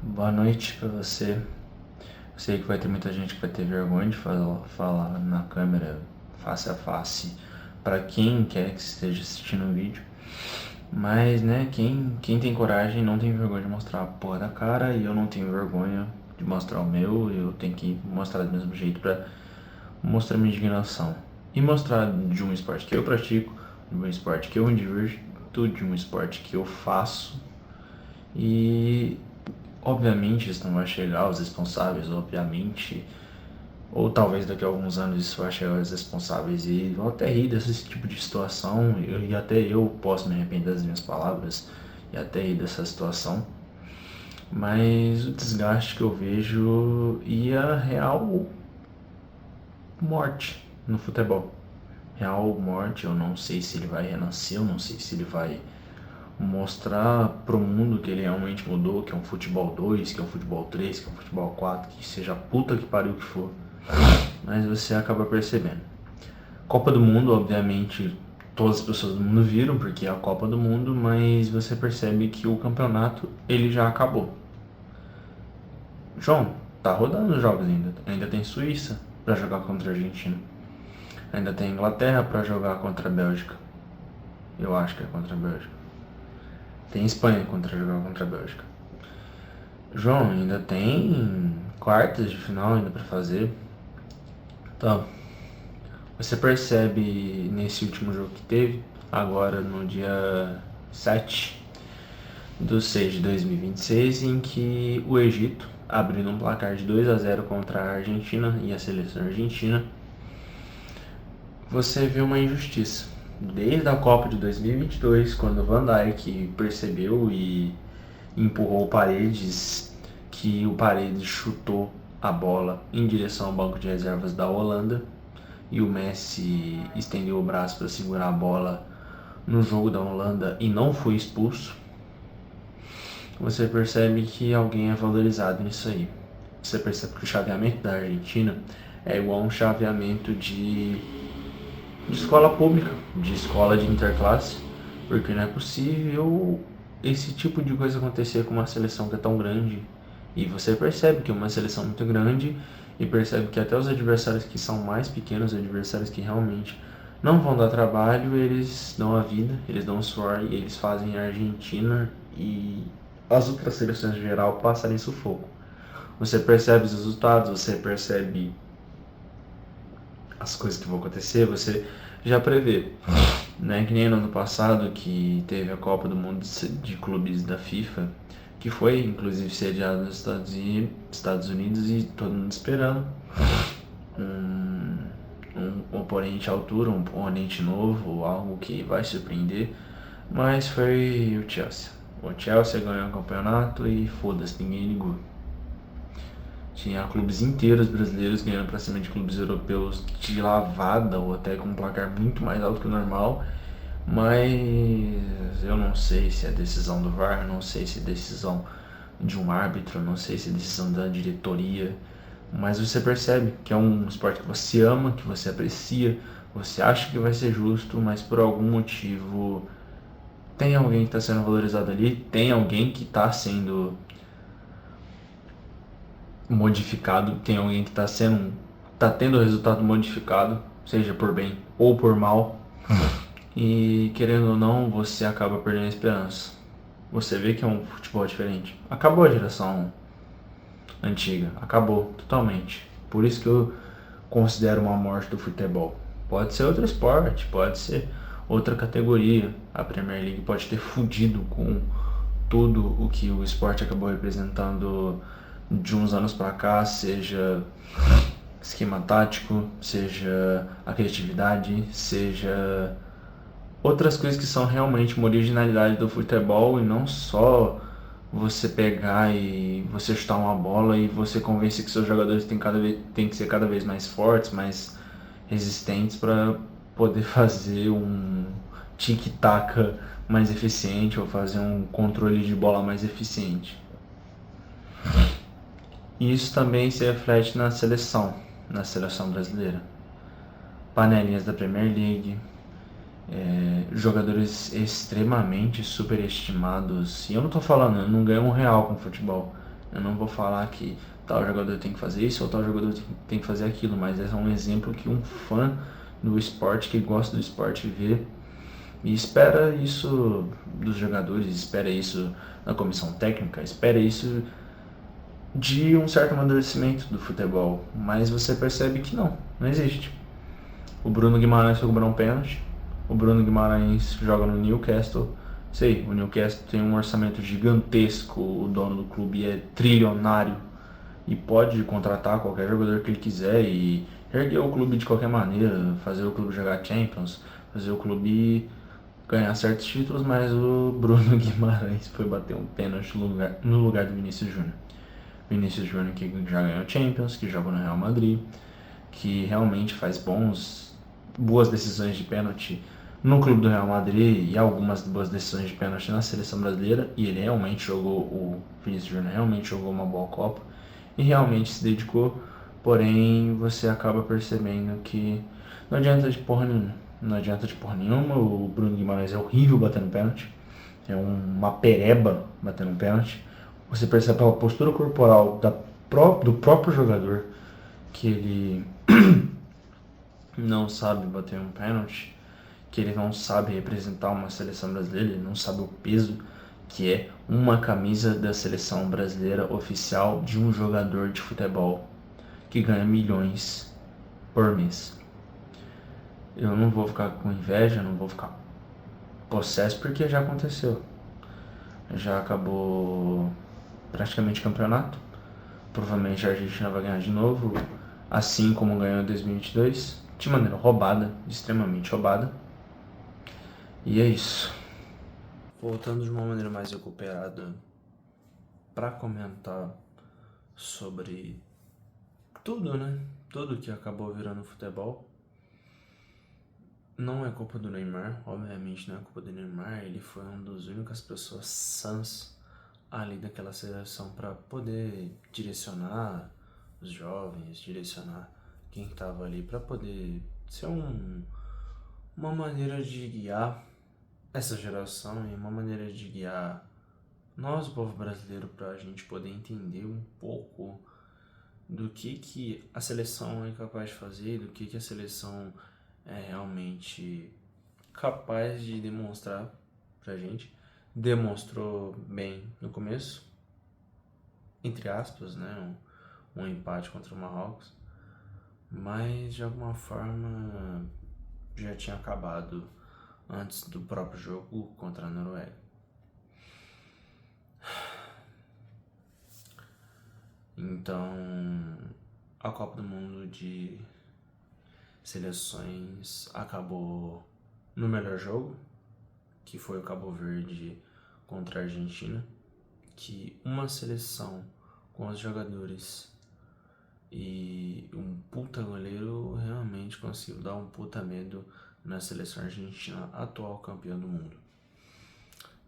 Boa noite pra você. Eu sei que vai ter muita gente que vai ter vergonha de falar na câmera face a face pra quem quer que esteja assistindo o vídeo. Mas, né, quem tem coragem não tem vergonha de mostrar a porra da cara, e eu não tenho vergonha de mostrar o meu. Eu tenho que mostrar do mesmo jeito pra mostrar minha indignação. E mostrar de um esporte que eu pratico, de um esporte que eu me divirto, de um esporte que eu faço. E obviamente isso não vai chegar aos responsáveis, obviamente, ou talvez daqui a alguns anos isso vai chegar aos responsáveis e vão até rir desse tipo de situação, e até eu posso me arrepender das minhas palavras e até rir dessa situação. Mas o desgaste que eu vejo e a real morte no futebol. Real morte, eu não sei se ele vai renascer, eu não sei se ele vai mostrar pro mundo que ele realmente mudou, que é um futebol 2, que é um futebol 3, que é um futebol 4, que seja a puta que pariu que for. Mas você acaba percebendo. Copa do Mundo, obviamente, todas as pessoas do mundo viram, porque é a Copa do Mundo, mas você percebe que o campeonato, ele já acabou. João, tá rodando os jogos ainda. Ainda tem Suíça para jogar contra a Argentina. Ainda tem Inglaterra para jogar contra a Bélgica. Eu acho que é contra a Bélgica. Tem Espanha jogar contra a Bélgica. João, ainda tem quartas de final ainda para fazer. Então, você percebe nesse último jogo que teve, agora no dia 7/6/2026, em que o Egito, abrindo um placar de 2-0 contra a Argentina e a seleção argentina, você vê uma injustiça. Desde a Copa de 2022, quando o Van Dijk percebeu e empurrou o Paredes, que o Paredes chutou a bola em direção ao banco de reservas da Holanda, e o Messi estendeu o braço para segurar a bola no jogo da Holanda e não foi expulso. Você percebe que alguém é valorizado nisso aí. Você percebe que o chaveamento da Argentina é igual a um chaveamento de escola pública, de escola de interclasse, porque não é possível esse tipo de coisa acontecer com uma seleção que é tão grande. E você percebe que é uma seleção muito grande, e percebe que até os adversários que são mais pequenos, adversários que realmente não vão dar trabalho, eles dão a vida, eles dão suor, e eles fazem a Argentina e as outras seleções em geral passarem sufoco. Você percebe os resultados, você percebe as coisas que vão acontecer, você já prevê. Né? Que nem no ano passado, que teve a Copa do Mundo de Clubes da FIFA, que foi inclusive sediada nos Estados Unidos, e todo mundo esperando um oponente à altura, um oponente novo, algo que vai surpreender, mas foi o Chelsea. O Chelsea ganhou o campeonato e foda-se, ninguém ligou. Tinha clubes inteiros brasileiros ganhando pra cima de clubes europeus de lavada, ou até com um placar muito mais alto que o normal. Mas eu não sei se é decisão do VAR, não sei se é decisão de um árbitro, não sei se é decisão da diretoria. Mas você percebe que é um esporte que você ama, que você aprecia, você acha que vai ser justo, mas por algum motivo tem alguém que está sendo valorizado ali, tem alguém que está sendo modificado, tem alguém que tá tendo o resultado modificado, seja por bem ou por mal. E querendo ou não, você acaba perdendo a esperança. Você vê que é um futebol diferente. Acabou a geração antiga, acabou totalmente. Por isso que eu considero uma morte do futebol. Pode ser outro esporte, pode ser outra categoria. A Premier League pode ter fudido com tudo o que o esporte acabou representando de uns anos para cá, seja esquema tático, seja a criatividade, seja outras coisas que são realmente uma originalidade do futebol, e não só você pegar e você chutar uma bola e você convencer que seus jogadores têm que ser cada vez mais fortes, mais resistentes, para poder fazer um tic-tac mais eficiente, ou fazer um controle de bola mais eficiente. E isso também se reflete na seleção brasileira. Panelinhas da Premier League, jogadores extremamente superestimados. E eu não tô falando, não ganham um real com futebol. Eu não vou falar que tal jogador tem que fazer isso ou tal jogador tem que fazer aquilo, mas é um exemplo que um fã do esporte, que gosta do esporte, vê e espera isso dos jogadores, espera isso da comissão técnica, espera isso de um certo amadurecimento do futebol, mas você percebe que não existe. O Bruno Guimarães foi cobrar um pênalti, o Bruno Guimarães joga no Newcastle, sei, o Newcastle tem um orçamento gigantesco, o dono do clube é trilionário e pode contratar qualquer jogador que ele quiser e erguer o clube de qualquer maneira, fazer o clube jogar Champions, fazer o clube ganhar certos títulos, mas o Bruno Guimarães foi bater um pênalti no lugar do Vinícius Júnior. Vinícius Júnior que já ganhou Champions, que joga no Real Madrid, que realmente faz boas decisões de pênalti no clube do Real Madrid e algumas boas decisões de pênalti na seleção brasileira, e ele realmente jogou, o Vinícius Júnior realmente jogou uma boa Copa e realmente se dedicou, porém você acaba percebendo que não adianta de porra nenhuma. Não adianta de porra nenhuma, o Bruno Guimarães é horrível batendo pênalti, é uma pereba batendo pênalti. Você percebe pela postura corporal do próprio jogador que ele não sabe bater um pênalti, que ele não sabe representar uma seleção brasileira, ele não sabe o peso que é uma camisa da seleção brasileira oficial de um jogador de futebol que ganha milhões por mês. Eu não vou ficar com inveja, não vou ficar possesso, porque já aconteceu. Já acabou praticamente o campeonato. Provavelmente a Argentina vai ganhar de novo, assim como ganhou em 2022, de maneira roubada, extremamente roubada. E é isso. Voltando de uma maneira mais recuperada para comentar sobre tudo, né? Tudo que acabou virando futebol. Não é culpa do Neymar, obviamente não é culpa do Neymar. Ele foi uma das únicas pessoas sãs ali daquela seleção para poder direcionar os jovens, direcionar quem estava ali, para poder ser uma maneira de guiar essa geração e uma maneira de guiar nós, o povo brasileiro, para a gente poder entender um pouco do que a seleção é capaz de fazer, do que a seleção é realmente capaz de demonstrar pra gente. Demonstrou bem no começo, entre aspas, né? Um empate contra o Marrocos, mas de alguma forma já tinha acabado antes do próprio jogo contra a Noruega. Então, a Copa do Mundo de Seleções acabou no melhor jogo, que foi o Cabo Verde contra a Argentina, que uma seleção com os jogadores e um puta goleiro realmente conseguiu dar um puta medo na seleção argentina, atual campeã do mundo.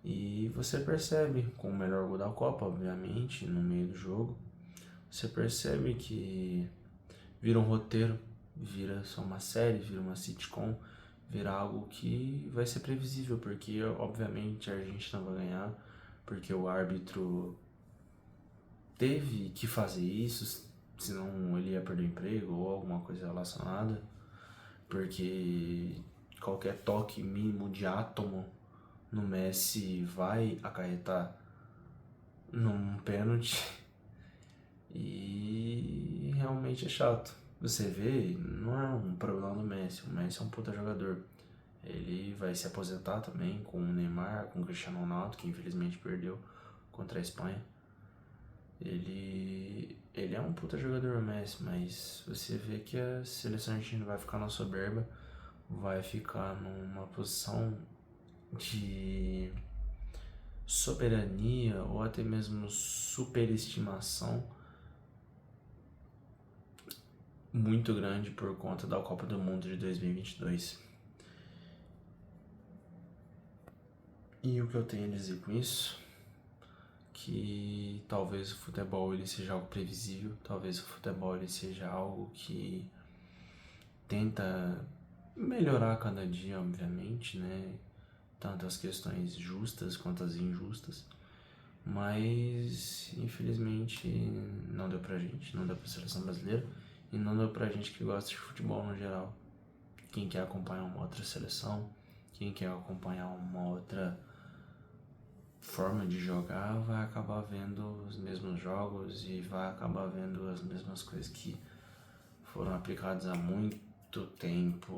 E você percebe, com o melhor gol da Copa, obviamente, no meio do jogo, você percebe que vira um roteiro, vira só uma série, vira uma sitcom, vira algo que vai ser previsível, porque obviamente a Argentina vai ganhar, porque o árbitro teve que fazer isso, senão ele ia perder o emprego ou alguma coisa relacionada, porque qualquer toque mínimo de átomo no Messi vai acarretar num pênalti e realmente é chato. Você vê, não é um problema do Messi, o Messi é um puta jogador. Ele vai se aposentar também com o Neymar, com o Cristiano Ronaldo, que infelizmente perdeu contra a Espanha. Ele é um puta jogador, o Messi, mas você vê que a seleção argentina vai ficar na soberba, vai ficar numa posição de soberania ou até mesmo superestimação muito grande por conta da Copa do Mundo de 2022. E o que eu tenho a dizer com isso? Que talvez o futebol ele seja algo previsível, talvez o futebol ele seja algo que tenta melhorar a cada dia, obviamente, né? Tanto as questões justas quanto as injustas, Mas infelizmente não deu pra gente, não deu pra seleção brasileira e não deu pra gente que gosta de futebol no geral. Quem quer acompanhar uma outra seleção, quem quer acompanhar uma outra forma de jogar, vai acabar vendo os mesmos jogos e vai acabar vendo as mesmas coisas que foram aplicadas há muito tempo,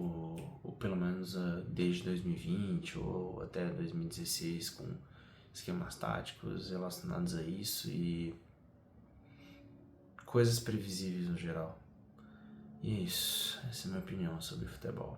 ou pelo menos desde 2020 ou até 2016, com esquemas táticos relacionados a isso e coisas previsíveis no geral. E é isso, essa é a minha opinião sobre futebol.